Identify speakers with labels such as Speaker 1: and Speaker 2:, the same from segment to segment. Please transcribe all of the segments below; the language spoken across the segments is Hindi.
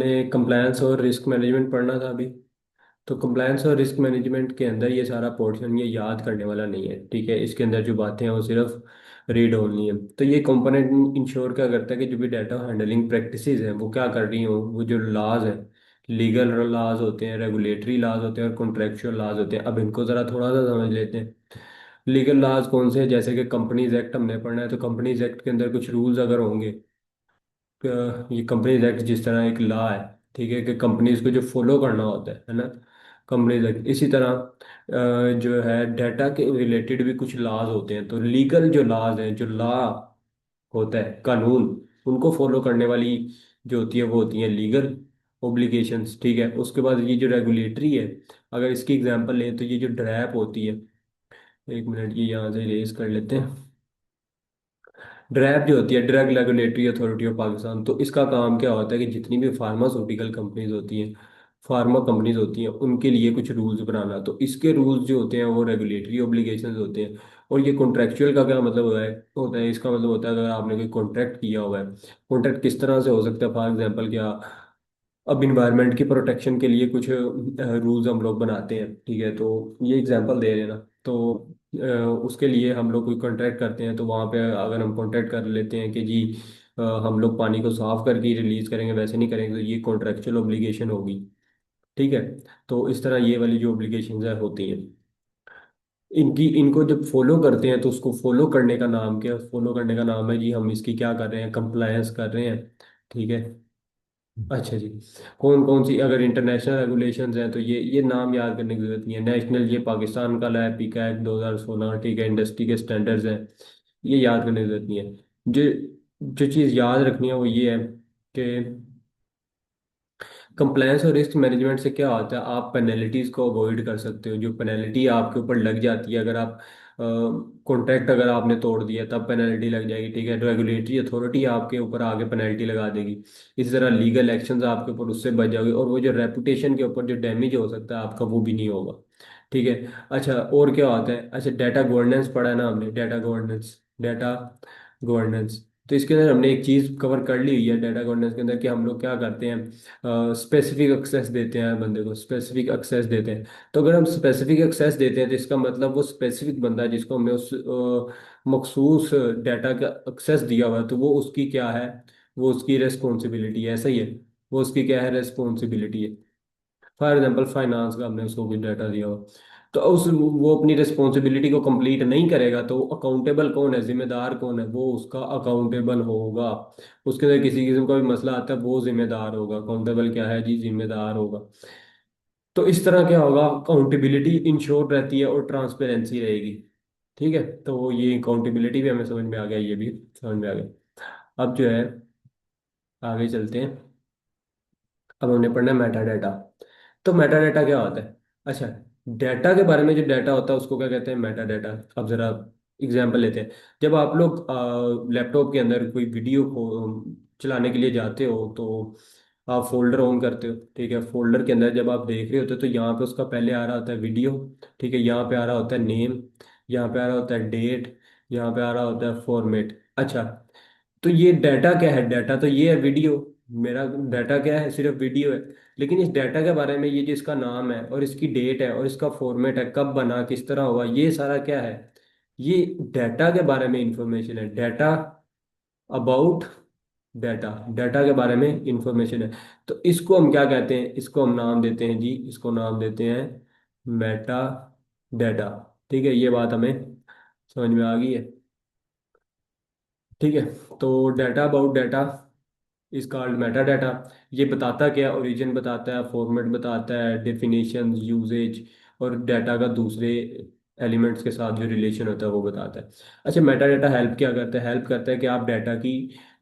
Speaker 1: ने कंप्लायंस और रिस्क मैनेजमेंट पढ़ना था अभी। तो कंप्लायंस और रिस्क मैनेजमेंट के अंदर ये सारा पोर्शन ये याद करने वाला नहीं है, ठीक है। इसके अंदर जो बातें हैं वो सिर्फ रीड ओनली है। तो ये कंपोनेंट इंश्योर क्या करता है कि जो भी डाटा हैंडलिंग प्रैक्टिसेस हैं वो क्या कर रही हो, वो जो लॉज हैं, लीगल लॉज होते हैं, रेगुलेटरी लॉज होते हैं और कॉन्ट्रेक्चुअल लॉज होते हैं। अब इनको ज़रा थोड़ा सा समझ लेते हैं। लीगल लॉज कौन से हैं? जैसे कि कंपनीज एक्ट हमने पढ़ना है, तो कंपनीज एक्ट के अंदर कुछ रूल्स अगर होंगे, ये कंपनीज एक्ट जिस तरह एक लॉ है, ठीक है, कि कंपनीज को जो फॉलो करना होता है ना, कंपनीज एक्ट। इसी तरह जो है डाटा के रिलेटेड भी कुछ लॉज होते हैं। तो लीगल जो लॉज हैं, जो लॉ होता है, कानून, उनको फॉलो करने वाली जो होती है वो होती है लीगल ओब्लिगेशंस, ठीक है। उसके बाद ये जो रेगुलेटरी है, अगर इसकी एग्जांपल लें तो ये जो ड्रैप होती है, एक मिनट ये यहाँ से रेज कर लेते हैं। ड्रैब जो होती है, drug regulatory authority of Pakistan, तो इसका काम क्या होता है कि जितनी भी फार्मास्यूटिकल कंपनीज होती हैं, फार्मा कंपनीज होती हैं, उनके लिए कुछ रूल्स बनाना। तो इसके रूल्स जो होते हैं वो रेगुलेटरी ऑब्लिगेशंस होते हैं। और ये कॉन्ट्रेक्चुअल का क्या मतलब होता है, इसका मतलब होता है अगर आपने कोई कॉन्ट्रैक्ट किया हुआ है। कॉन्ट्रैक्ट किस तरह से हो सकता है? फॉर एग्जांपल क्या, अब इन्वायरमेंट की प्रोटेक्शन के लिए कुछ रूल्स हम लोग बनाते हैं, ठीक है। तो ये एग्जांपल दे रहे हैं ना। तो अ, उसके लिए हम लोग कोई कॉन्ट्रैक्ट करते हैं, तो वहाँ पे अगर हम कॉन्ट्रैक्ट कर लेते हैं कि जी हम लोग पानी को साफ करके ही रिलीज करेंगे, वैसे नहीं करेंगे, तो ये कॉन्ट्रेक्चुअल ऑब्लिगेशन होगी, ठीक है। तो इस तरह ये वाली जो ऑब्लिगेशंस है होती हैं, इनकी इनको जब फॉलो करते हैं तो उसको फॉलो करने का नाम क्या है? फॉलो करने का नाम है जी, हम इसकी क्या कर रहे हैं, कंप्लायंस कर रहे हैं, ठीक है। अच्छा जी। कौन कौन सी, अगर इंटरनेशनल रेगुलेशंस हैं तो ये नाम याद करने की जरूरत नहीं है। नेशनल, ये पाकिस्तान का है, पीका एक्ट 2016, ठीक है। इंडस्ट्री के स्टैंडर्ड्स हैं, ये याद करने की जरूरत नहीं है। जो जो चीज़ याद रखनी है वो ये है कि कंप्लायंस और रिस्क मैनेजमेंट से क्या होता है, आप पेनल्टीज को अवॉइड कर सकते हो। जो पेनल्टी आपके ऊपर लग जाती है, अगर आप कॉन्ट्रैक्ट अगर आपने तोड़ दिया तब पेनल्टी लग जाएगी, ठीक है। रेगुलेटरी अथॉरिटी आपके ऊपर आगे पेनल्टी लगा देगी। इसी तरह लीगल एक्शंस आपके ऊपर, उससे बच जाओगे। और वो जो रेपुटेशन के ऊपर जो डैमेज हो सकता है आपका, वो भी नहीं होगा, ठीक है। अच्छा, और क्या होता है? अच्छा, डाटा गवर्नेंस पढ़ा है ना हमने, डाटा गवर्नेंस, डाटा गवर्नेंस। तो इसके अंदर हमने एक चीज़ कवर कर ली हुई है डाटा गवर्नेंस के अंदर, कि हम लोग क्या करते हैं, स्पेसिफिक एक्सेस देते हैं, बंदे को स्पेसिफिक एक्सेस देते हैं। तो अगर हम स्पेसिफिक एक्सेस देते हैं तो इसका मतलब वो स्पेसिफिक बंदा है जिसको हमने उस मखसूस डाटा का एक्सेस दिया हुआ है, तो वो उसकी क्या है, वो उसकी रेस्पॉन्सिबिलिटी है, ऐसा ही है। वो उसकी क्या है, रेस्पॉन्सिबिलिटी है। फॉर एग्जाम्पल फाइनेंस का हमने उसको कुछ डाटा दिया हो, तो उस वो अपनी रिस्पॉन्सिबिलिटी को कंप्लीट नहीं करेगा, तो अकाउंटेबल कौन है, जिम्मेदार कौन है? वो उसका अकाउंटेबल होगा। उसके अंदर किसी किस्म का भी मसला आता है, वो जिम्मेदार होगा। अकाउंटेबल क्या है जी, जिम्मेदार होगा। तो इस तरह क्या होगा, अकाउंटेबिलिटी इंश्योर रहती है और ट्रांसपेरेंसी रहेगी, ठीक है। तो ये अकाउंटेबिलिटी भी हमें समझ में आ गया, ये भी समझ में आ गया। अब जो है आगे चलते हैं। अब हमने पढ़ना है मेटा डाटा। तो मेटा डाटा क्या होता है? अच्छा, डाटा के बारे में जो डाटा होता है उसको क्या कहते हैं, मेटा डाटा। अब जरा एग्जांपल लेते हैं। जब आप लोग लैपटॉप के अंदर कोई वीडियो को चलाने के लिए जाते हो, तो आप फोल्डर ऑन करते हो, ठीक है। फोल्डर के अंदर जब आप देख रहे होते हो तो यहाँ पे उसका पहले आ रहा होता है वीडियो, ठीक है। यहाँ पे आ रहा होता है नेम, यहाँ पे आ रहा होता है डेट, यहाँ पे आ रहा होता है फॉर्मेट। अच्छा, तो ये डाटा क्या है? डाटा तो ये है वीडियो। मेरा डाटा क्या है? सिर्फ वीडियो है। लेकिन इस डाटा के बारे में, ये जिसका नाम है और इसकी डेट है और इसका फॉर्मेट है, कब बना, किस तरह हुआ, ये सारा क्या है? ये डाटा के बारे में इंफॉर्मेशन है। डाटा अबाउट डाटा, डाटा के बारे में इंफॉर्मेशन है। तो इसको हम क्या कहते हैं? इसको हम नाम देते हैं जी, इसको नाम देते हैं मेटा डाटा, ठीक है। ये बात हमें समझ में आ गई है, ठीक है। तो data about data is called Meta data. ये बताता क्या? ओरिजिन बताता है, फॉर्मेट बताता है, डेफिनेशन, यूजेज, और डाटा का दूसरे एलिमेंट्स के साथ जो रिलेशन होता है वो बताता है। अच्छा, मेटा डाटा हेल्प क्या करता है? हेल्प करता है कि आप डाटा की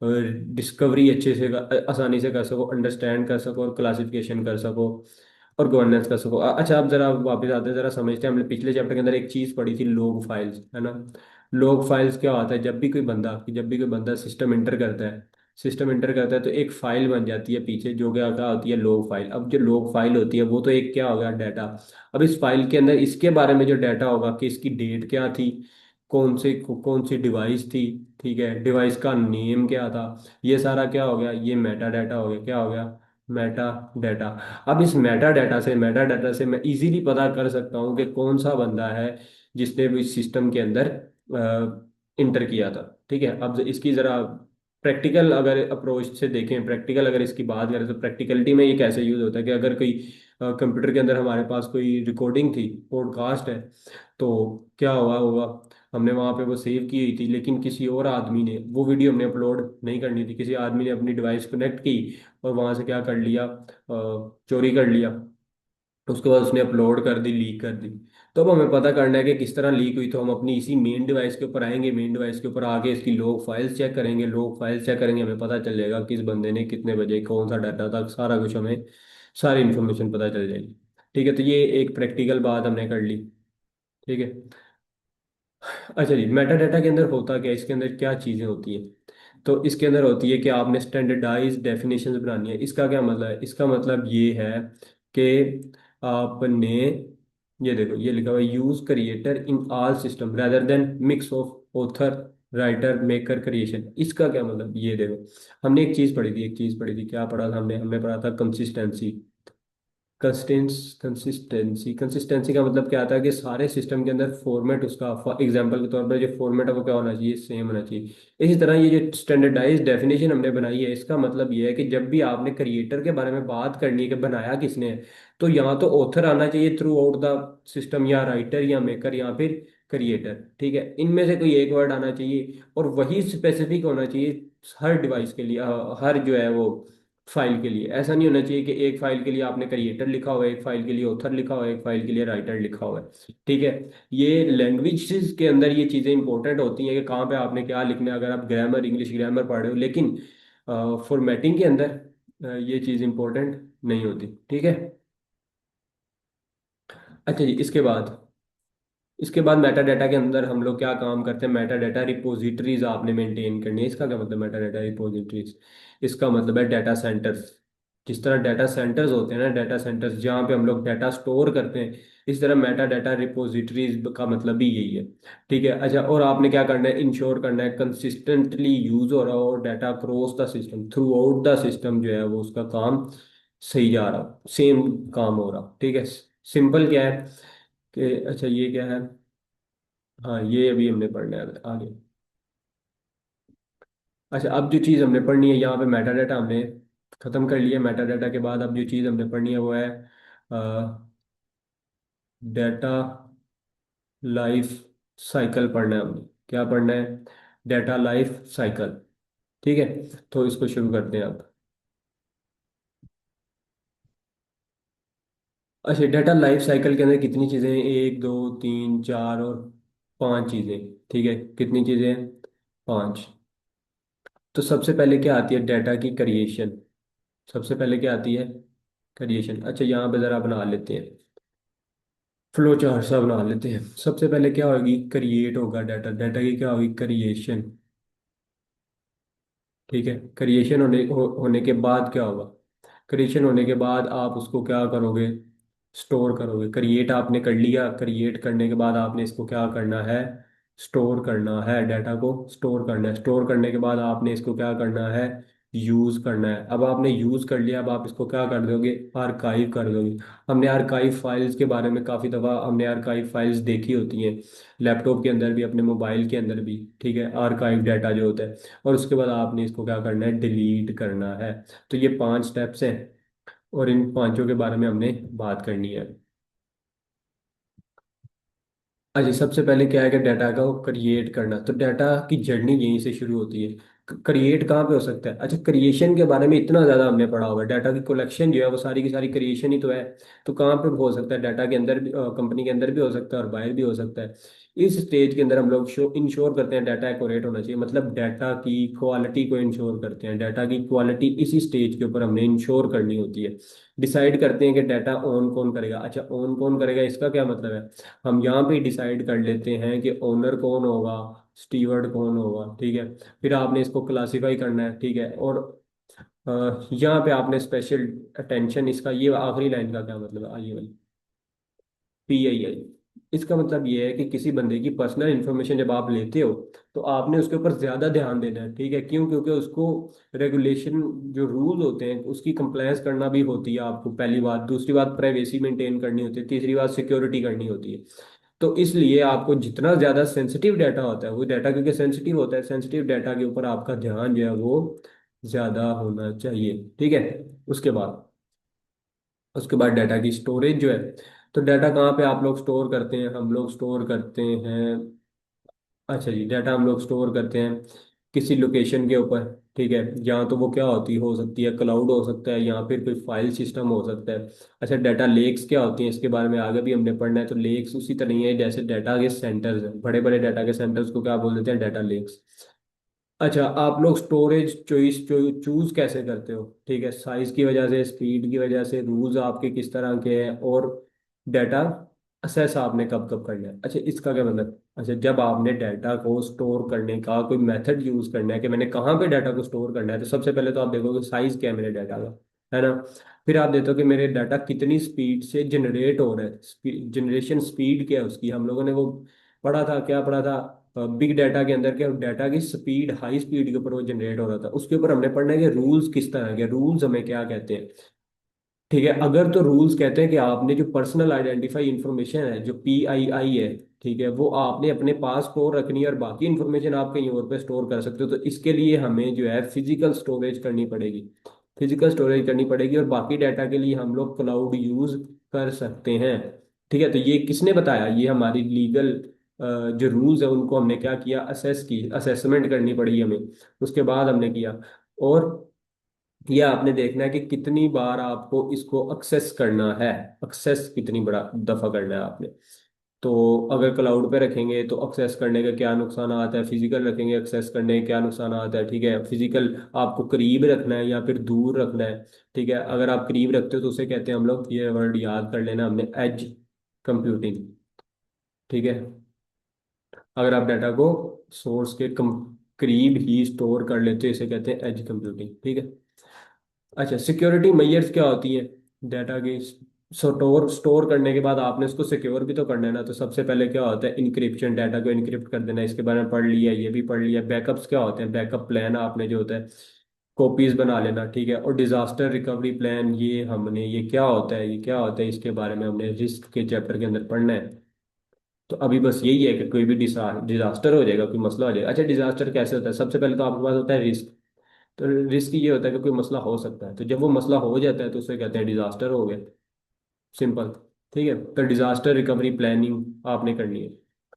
Speaker 1: डिस्कवरी अच्छे से आसानी से कर सको, अंडरस्टैंड कर सको और क्लासिफिकेशन कर सको और गवर्नेंस कर सको। अच्छा, अब जरा वापस आते हैं, जरा समझते हैं। हमने पिछले चैप्टर के अंदर एक चीज़ पढ़ी थी, लॉग फाइल्स, है ना। लॉग फाइल्स क्या होता है? जब भी कोई बंदा सिस्टम इंटर करता है, सिस्टम इंटर करता है तो एक फाइल बन जाती है पीछे, जो क्या होती है, लॉग फाइल। अब जो लॉग फाइल होती है वो तो एक क्या होगा, डाटा। अब इस फाइल के अंदर इसके बारे में जो डाटा होगा कि इसकी डेट क्या थी, कौन सी डिवाइस थी, ठीक है, डिवाइस का नेम क्या था, ये सारा क्या हो गया, ये मेटा डाटा हो गया। क्या हो गया? Meta data. अब इस मेटा डाटा से मैं इजीली पता कर सकता हूँ कि कौन सा बंदा है जिसने भी इस सिस्टम के अंदर इंटर किया था। ठीक है, अब इसकी जरा प्रैक्टिकल अगर अप्रोच से देखें, प्रैक्टिकल अगर इसकी बात करें तो प्रैक्टिकलिटी में ये कैसे यूज होता है कि अगर कोई कंप्यूटर के अंदर हमारे पास कोई रिकॉर्डिंग थी, पॉडकास्ट है, तो क्या हुआ होगा, हमने वहां पे वो सेव की हुई थी, लेकिन किसी और आदमी ने वो वीडियो हमने अपलोड नहीं करनी थी, किसी आदमी ने अपनी डिवाइस कनेक्ट की और वहां से क्या कर लिया, चोरी कर लिया, उसके बाद उसने अपलोड कर दी, लीक कर दी। तो अब हमें पता करना है कि किस तरह लीक हुई। तो हम अपनी इसी मेन डिवाइस के ऊपर आएंगे, मेन डिवाइस के ऊपर आके इसकी लॉग फाइल्स चेक करेंगे, लॉग फाइल्स चेक करेंगे, हमें पता चल जाएगा किस बंदे ने कितने बजे कौन सा डाटा था, सारा कुछ हमें सारी इन्फॉर्मेशन पता चल जाएगी। ठीक है, तो ये एक प्रैक्टिकल बात हमने कर ली। ठीक है। अच्छा जी, मेटा डाटा के अंदर होता क्या है, इसके अंदर क्या चीज़ें होती हैं। तो इसके अंदर होती है कि आपने स्टैंडर्डाइज डेफिनेशंस बनानी है। इसका क्या मतलब है, इसका मतलब ये है कि आपने, ये देखो ये लिखा हुआ है, use creator in all system rather than mix of author writer maker creation. इसका क्या मतलब, ये देखो हमने एक चीज़ पढ़ी थी, एक चीज़ पढ़ी थी, क्या पढ़ा था हमने, हमने पढ़ा था कंसिस्टेंसी। कंसिस्टेंसी कंसिस्टेंसी का मतलब क्या आता है कि सारे सिस्टम के अंदर फॉर्मेट उसका, फॉर एग्जांपल के तौर पर जो फॉर्मेट है वो क्या होना चाहिए, सेम होना चाहिए। इसी तरह ये जो स्टैंडर्डाइज डेफिनेशन हमने बनाई है, इसका मतलब ये है कि जब भी आपने क्रिएटर के बारे में बात करनी है कि बनाया किसने है, तो यहाँ तो ऑथर आना चाहिए थ्रू आउट द सिस्टम, या राइटर या मेकर या फिर क्रिएटर। ठीक है, इनमें से कोई एक वर्ड आना चाहिए और वही स्पेसिफिक होना चाहिए हर डिवाइस के लिए, हर जो है वो फाइल के लिए। ऐसा नहीं होना चाहिए कि एक फाइल के लिए आपने क्रिएटर लिखा हुआ है, एक फाइल के लिए ऑथर लिखा हुआ है, एक फाइल के लिए राइटर लिखा हुआ है। ठीक है, ये लैंग्वेजेस के अंदर ये चीज़ें इंपॉर्टेंट होती हैं कि कहाँ पे आपने क्या लिखना है, अगर आप ग्रामर, इंग्लिश ग्रामर पढ़ रहे हो, लेकिन फॉर्मेटिंग के अंदर ये चीज़ इंपॉर्टेंट नहीं होती। ठीक है। अच्छा जी, इसके बाद मेटा डाटा के अंदर हम लोग क्या काम करते हैं, मेटा डाटा रिपोजिटरीज आपने मेंटेन करनी है। इसका क्या मतलब, मेटा डाटा रिपोजिटरीज, इसका मतलब है डाटा सेंटर्स। जिस तरह डाटा सेंटर्स होते हैं ना, डाटा सेंटर्स जहाँ पे हम लोग डाटा स्टोर करते हैं, इस तरह मेटा डाटा रिपोजिटरीज का मतलब भी यही है। ठीक है। अच्छा, और आपने क्या करना है, इंश्योर करना है कंसिस्टेंटली यूज हो रहा हो data cross the system, through out the system जो है वो उसका काम सही जा रहा, सेम काम हो रहा। ठीक है। सिंपल क्या है कि, अच्छा ये क्या है, हाँ ये अभी हमने पढ़ना है आगे। अच्छा, अब जो चीज़ हमने पढ़नी है यहाँ पे, मेटा डाटा हमने खत्म कर लिया। मेटा डाटा के बाद अब जो चीज़ हमने पढ़नी है वो है डाटा लाइफ साइकिल पढ़ना है हमने। क्या पढ़ना है, डाटा लाइफ साइकिल। ठीक है, तो इसको शुरू करते हैं अब। अच्छा, डाटा लाइफ साइकिल के अंदर कितनी चीज़ें हैं, एक दो तीन चार और पांच चीज़ें। ठीक है, कितनी चीज़ें हैं, पांच। तो सबसे पहले क्या आती है, डाटा की क्रिएशन। सबसे पहले क्या आती है, क्रिएशन। अच्छा, यहाँ पे ज़रा बना लेते हैं, फ्लो चार्ट सा बना लेते हैं। सबसे पहले क्या होगी, क्रिएट होगा डाटा, डाटा की क्या होगी, क्रिएशन। ठीक है, क्रिएशन होने के बाद क्या होगा, क्रिएशन होने के बाद आप उसको क्या करोगे, स्टोर करोगे। क्रिएट आपने कर लिया, क्रिएट करने के बाद आपने इसको क्या करना है, स्टोर करना है, डाटा को स्टोर करना है। स्टोर करने के बाद आपने इसको क्या करना है, यूज करना है। अब आपने यूज कर लिया, अब आप इसको क्या कर दोगे, आर्काइव कर दोगे। हमने आर्काइव फाइल्स के बारे में काफ़ी दफ़ा हमने आर्काइव फाइल्स देखी होती हैं, लैपटॉप के अंदर भी, अपने मोबाइल के अंदर भी। ठीक है, आर्काइव डाटा जो होता है, और उसके बाद आपने इसको क्या करना है, डिलीट करना है। तो ये पांच स्टेप्स हैं और इन पांचों के बारे में हमने बात करनी है। अच्छा, सबसे पहले क्या है कि डाटा को क्रिएट करना, तो डाटा की जर्नी यहीं से शुरू होती है। क्रिएट कहाँ पे हो सकता है, अच्छा क्रिएशन के बारे में इतना ज़्यादा हमने पढ़ा होगा, डाटा की कलेक्शन जो है वो सारी की सारी क्रिएशन ही तो है। तो कहाँ पे हो सकता है, डाटा के अंदर भी, कंपनी के अंदर भी हो सकता है और बाहर भी हो सकता है। इस स्टेज के अंदर हम लोग इंश्योर करते हैं डाटा एक्यूरेट होना चाहिए, मतलब डाटा की क्वालिटी को इंश्योर करते हैं। डाटा की क्वालिटी इसी स्टेज के ऊपर हमने इंश्योर करनी होती है। डिसाइड करते हैं कि डाटा ऑन कौन करेगा। अच्छा, ऑन कौन करेगा, इसका क्या मतलब है, हम यहाँ पे डिसाइड कर लेते हैं कि ओनर कौन होगा, स्टीवर्ड कौन होगा। ठीक है, फिर आपने इसको क्लासिफाई करना है। ठीक है, और यहाँ पे आपने स्पेशल अटेंशन, इसका ये आखिरी लाइन का क्या मतलब है, आइए वाली, PII। इसका मतलब ये है कि किसी बंदे की पर्सनल इंफॉर्मेशन जब आप लेते हो तो आपने उसके ऊपर ज्यादा ध्यान देना है, ठीक है? क्यों? क्योंकि उसको रेगुलेशन, जो रूल होते हैं उसकी कंप्लायंस करना भी होती है आपको, पहली बात। दूसरी बात, प्राइवेसी मेंटेन करनी होती है। तीसरी बात, सिक्योरिटी करनी होती है। तो इसलिए आपको जितना ज्यादा सेंसिटिव डाटा होता है, वो डाटा क्योंकि सेंसिटिव होता है, सेंसिटिव डाटा के ऊपर आपका ध्यान जो है वो ज्यादा होना चाहिए, ठीक है? उसके बाद उसके बाद डाटा की स्टोरेज जो है, तो डाटा कहाँ पे आप लोग स्टोर करते हैं? हम लोग स्टोर करते हैं, अच्छा जी, डाटा हम लोग स्टोर करते हैं किसी लोकेशन के ऊपर, ठीक है? यहाँ तो वो क्या होती हो सकती है, क्लाउड हो सकता है, या फिर कोई फाइल सिस्टम हो सकता है। अच्छा, डाटा लेक्स क्या होती हैं, इसके बारे में आगे भी हमने पढ़ना है। तो लेक्स उसी तरह ही है जैसे डाटा के सेंटर्स हैं, बड़े बड़े डाटा के सेंटर्स को क्या बोल देते हैं? Data lakes. अच्छा, आप लोग स्टोरेज चॉइस चूज कैसे करते हो? ठीक है, साइज की वजह से, स्पीड की वजह से, रूल्स आपके किस तरह के हैं, और डाटा असेस आपने कब कब करना है। अच्छा, इसका क्या मतलब? अच्छा, जब आपने डाटा को स्टोर करने का कोई मेथड यूज करना है कि मैंने कहाँ पे डाटा को स्टोर करना है, तो सबसे पहले तो आप देखोगे साइज क्या है मेरे डाटा का, है ना? फिर आप देखो कि मेरे डाटा कितनी स्पीड से जनरेट हो रहा है, जनरेशन स्पीड क्या है उसकी। हम लोगों ने वो पढ़ा था, क्या पढ़ा था? बिग डाटा के अंदर क्या डाटा की स्पीड, हाई स्पीड के ऊपर वो जनरेट हो रहा था। उसके ऊपर हमने पढ़ना है कि रूल्स किस तरह के, रूल्स हमें क्या कहते हैं, ठीक है? अगर तो रूल्स कहते हैं कि आपने जो पर्सनल आइडेंटिफाई इंफॉर्मेशन है, जो PII है, ठीक है, वो आपने अपने पास स्टोर रखनी है, और बाकी इंफॉर्मेशन आप कहीं और पे स्टोर कर सकते हो। तो इसके लिए हमें जो है फिजिकल स्टोरेज करनी पड़ेगी, फिजिकल स्टोरेज करनी पड़ेगी। और बाकी डाटा के लिए हम लोग क्लाउड यूज कर सकते हैं, ठीक है? तो ये किसने बताया? ये हमारी लीगल जो रूल्स है उनको हमने क्या किया, असेस की, असेसमेंट करनी पड़ी हमें, उसके बाद हमने किया। और ये आपने देखना है कि कितनी बार आपको इसको एक्सेस करना है, एक्सेस कितनी बड़ा दफा करना है आपने। तो अगर क्लाउड पे रखेंगे तो एक्सेस करने का क्या नुकसान आता है, फिजिकल रखेंगे एक्सेस करने के क्या नुकसान आता है, ठीक है? फिजिकल आपको करीब रखना है या फिर दूर रखना है, ठीक है? अगर आप करीब रखते हो तो उसे कहते हैं हम लोग, ये वर्ड याद कर लेना हमने, एज कंप्यूटिंग, ठीक है? अगर आप डाटा को सोर्स के करीब ही स्टोर कर लेते हो, इसे कहते हैं एज कंप्यूटिंग, ठीक है? अच्छा, सिक्योरिटी मेजर्स क्या होती है डाटा की? स्टोर स्टोर करने के बाद आपने उसको सिक्योर भी तो करना है ना। तो सबसे पहले क्या होता है? इनक्रिप्शन, डाटा को इनक्रिप्ट कर देना। इसके बारे में पढ़ लिया, ये भी पढ़ लिया। बैकअप्स क्या होते हैं? बैकअप प्लान आपने जो होता है कॉपीज बना लेना, ठीक है? और डिजास्टर रिकवरी प्लान, ये हमने, ये क्या होता है, ये क्या होता है, इसके बारे में हमने रिस्क के चैप्टर के अंदर पढ़ना है। तो अभी बस यही है कि कोई भी डिजास्टर हो जाएगा, कोई मसला हो जाएगा। अच्छा, डिजास्टर कैसे होता है? सबसे पहले तो आपके पास होता है रिस्क। तो रिस्क ये होता है कि कोई मसला हो सकता है, तो जब वो मसला हो जाता है तो उसे कहते हैं डिजास्टर हो गया, सिंपल, ठीक है? तो डिजास्टर रिकवरी प्लानिंग आपने करनी है।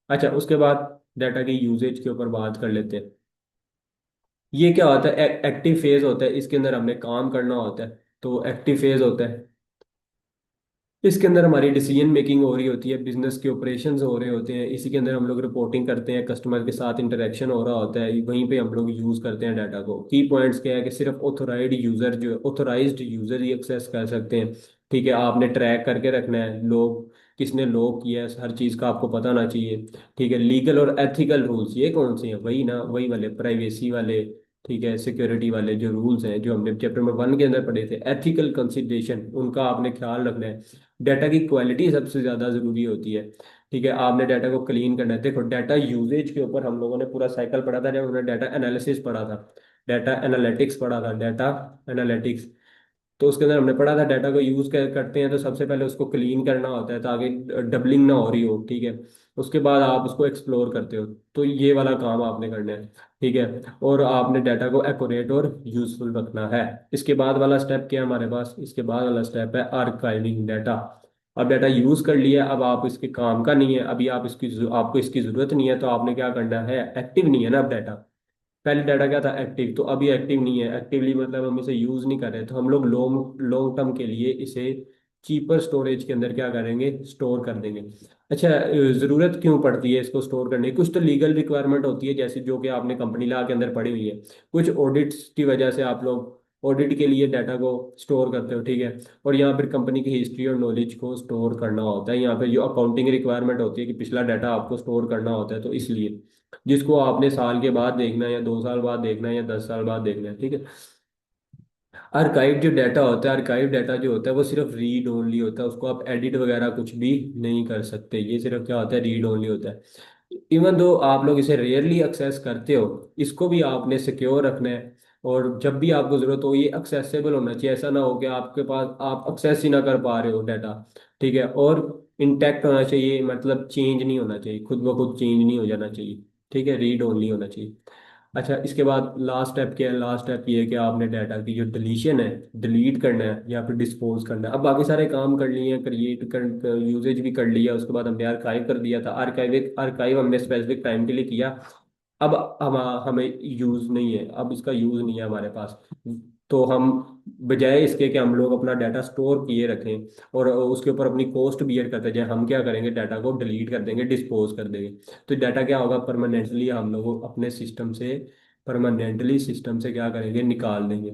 Speaker 1: अच्छा, उसके बाद डाटा की यूजेज के ऊपर बात कर लेते हैं। ये क्या होता है? एक्टिव फेज होता है, इसके अंदर हमने काम करना होता है। तो एक्टिव फेज होता है, इसके अंदर हमारी डिसीजन मेकिंग हो रही होती है, बिजनेस के ऑपरेशंस हो रहे होते हैं, इसी के अंदर हम लोग रिपोर्टिंग करते हैं, कस्टमर के साथ इंटरेक्शन हो रहा होता है, वहीं पे हम लोग यूज करते हैं डाटा को। की पॉइंट्स क्या है कि सिर्फ ऑथोराइज्ड यूजर ही एक्सेस कर सकते हैं, ठीक है? आपने ट्रैक करके रखना है, लोग किसने लॉग किया है, हर चीज का आपको पता होना चाहिए, ठीक है? लीगल और एथिकल रूल्स ये कौन से हैं? वही ना, वही वाले प्राइवेसी वाले, ठीक है? सिक्योरिटी वाले जो रूल्स हैं जो हमने चैप्टर नंबर 1 के अंदर पढ़े थे, एथिकल कंसिडरेशन, उनका आपने ख्याल रखना है। डाटा की क्वालिटी सबसे ज़्यादा ज़रूरी होती है, ठीक है? आपने डाटा को क्लीन करना है। देखो, डाटा यूजेज के ऊपर हम लोगों ने पूरा साइकिल पढ़ा था, जब हमने डाटा एनालिसिस पढ़ा था, डाटा एनालिटिक्स पढ़ा था, डाटा एनालिटिक्स। तो उसके अंदर हमने पढ़ा था डाटा को यूज करते हैं तो सबसे पहले उसको क्लीन करना होता है ताकि डबलिंग ना हो रही हो, ठीक है? उसके बाद आप उसको एक्सप्लोर करते हो। तो ये वाला काम आपने करना है, ठीक है? और आपने डाटा को एक्यूरेट और यूजफुल रखना है। इसके बाद वाला स्टेप क्या है हमारे पास? इसके बाद वाला स्टेप है आर्काइविंग डाटा। अब डाटा यूज कर लिया, अब आप इसके काम का नहीं है, अभी आप आपको इसकी जरूरत नहीं है, तो आपने क्या करना है? एक्टिव नहीं है ना अब डाटा। पहले डाटा क्या था? एक्टिव। तो अभी एक्टिव नहीं है, एक्टिवली मतलब हम इसे यूज नहीं कर रहे, तो हम लोग लॉन्ग लॉन्ग टर्म के लिए इसे चीपर स्टोरेज के अंदर क्या करेंगे? स्टोर कर देंगे। अच्छा, जरूरत क्यों पड़ती है इसको स्टोर करने की? कुछ तो लीगल रिक्वायरमेंट होती है, जैसे जो कि आपने कंपनी लॉ के अंदर पढ़ी हुई है। कुछ ऑडिट्स की वजह से आप लोग ऑडिट के लिए डाटा को स्टोर करते हो, ठीक है? और यहाँ फिर कंपनी की हिस्ट्री और नॉलेज को स्टोर करना होता है। यहाँ पे जो अकाउंटिंग रिक्वायरमेंट होती है कि पिछला डाटा आपको स्टोर करना होता है, तो इसलिए जिसको आपने साल के बाद देखना है, या 2 साल बाद देखना है, या 10 साल बाद देखना है, ठीक है? आर्काइव जो डाटा होता है, आर्काइव डाटा जो होता है वो सिर्फ रीड ओनली होता है, उसको आप एडिट वगैरह कुछ भी नहीं कर सकते। ये सिर्फ क्या होता है, रीड ओनली होता है। इवन दो आप लोग इसे रेयरली एक्सेस करते हो, इसको भी आपने सिक्योर रखना है। और जब भी आपको जरूरत हो ये एक्सेसिबल होना चाहिए, ऐसा ना हो कि आपके पास आप एक्सेस ही ना कर पा रहे हो डाटा। ठीक है। और इंटैक्ट होना चाहिए, मतलब चेंज नहीं होना चाहिए, खुद ब खुद चेंज नहीं हो जाना चाहिए। ठीक है, रीड ओनली होना चाहिए। अच्छा, इसके बाद लास्ट स्टेप क्या है? लास्ट स्टेप ये है कि आपने डाटा की जो डिलीशन है, डिलीट करना है या फिर डिस्पोज करना है। अब बाकी सारे काम कर लिए हैं, क्रिएट कर यूजेज भी कर लिया, उसके बाद हमने आर्काइव कर दिया था। आर्काइव आर्काइव हमने स्पेसिफिक टाइम के लिए किया। अब हम हमें यूज नहीं है, अब इसका यूज नहीं है हमारे पास। तो हम बजाय इसके कि हम लोग अपना डाटा स्टोर किए रखें और उसके ऊपर अपनी कॉस्ट बियर करते जाए, हम क्या करेंगे, डाटा को डिलीट कर देंगे, डिस्पोज कर देंगे। तो डाटा क्या होगा, परमानेंटली हम लोग अपने सिस्टम से, परमानेंटली सिस्टम से क्या करेंगे, निकाल देंगे।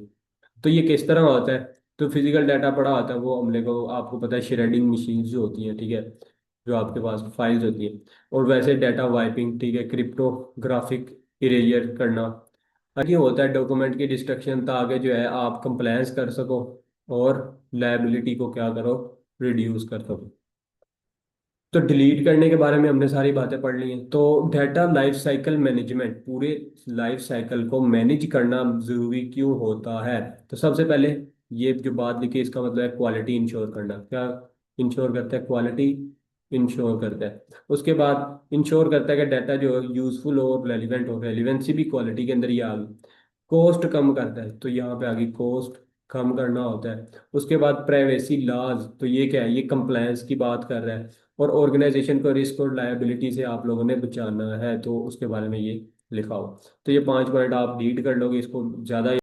Speaker 1: तो ये किस तरह होता है? तो फिजिकल डाटा पड़ा होता है वो हमने को, आपको पता है श्रेडिंग मशीन जो होती हैं, ठीक है, जो आपके पास फाइल्स होती हैं। और वैसे डाटा वाइपिंग, ठीक है, क्रिप्टोग्राफिक इरेजर करना, ये होता है डॉक्यूमेंट की डिस्ट्रक्शन, ताकि जो है आप कंप्लायंस कर सको और लायबिलिटी को क्या करो, रिड्यूस कर सको। तो डिलीट करने के बारे में हमने सारी बातें पढ़ ली हैं। तो डाटा लाइफ साइकिल मैनेजमेंट, पूरे लाइफ साइकिल को मैनेज करना जरूरी क्यों होता है? तो सबसे पहले ये जो बात लिखी इसका मतलब है क्वालिटी इंश्योर करना। क्या इंश्योर करता है? क्वालिटी इंश्योर करता है। उसके बाद इंश्योर करता है कि डाटा जो यूजफुल हो और रेलिवेंट हो, रेलिवेंसी भी क्वालिटी के अंदर ही आ गई। कॉस्ट कम करता है, तो यहाँ पे आगे कॉस्ट कम करना होता है। उसके बाद प्राइवेसी लॉज, तो ये क्या है, ये कंप्लायंस की बात कर रहा है। और ऑर्गेनाइजेशन को रिस्क और लायबिलिटी से आप लोगों ने बचाना है, तो उसके बारे में ये लिखा हो। तो ये 5 पॉइंट आप रीड कर लोगे, इसको ज़्यादा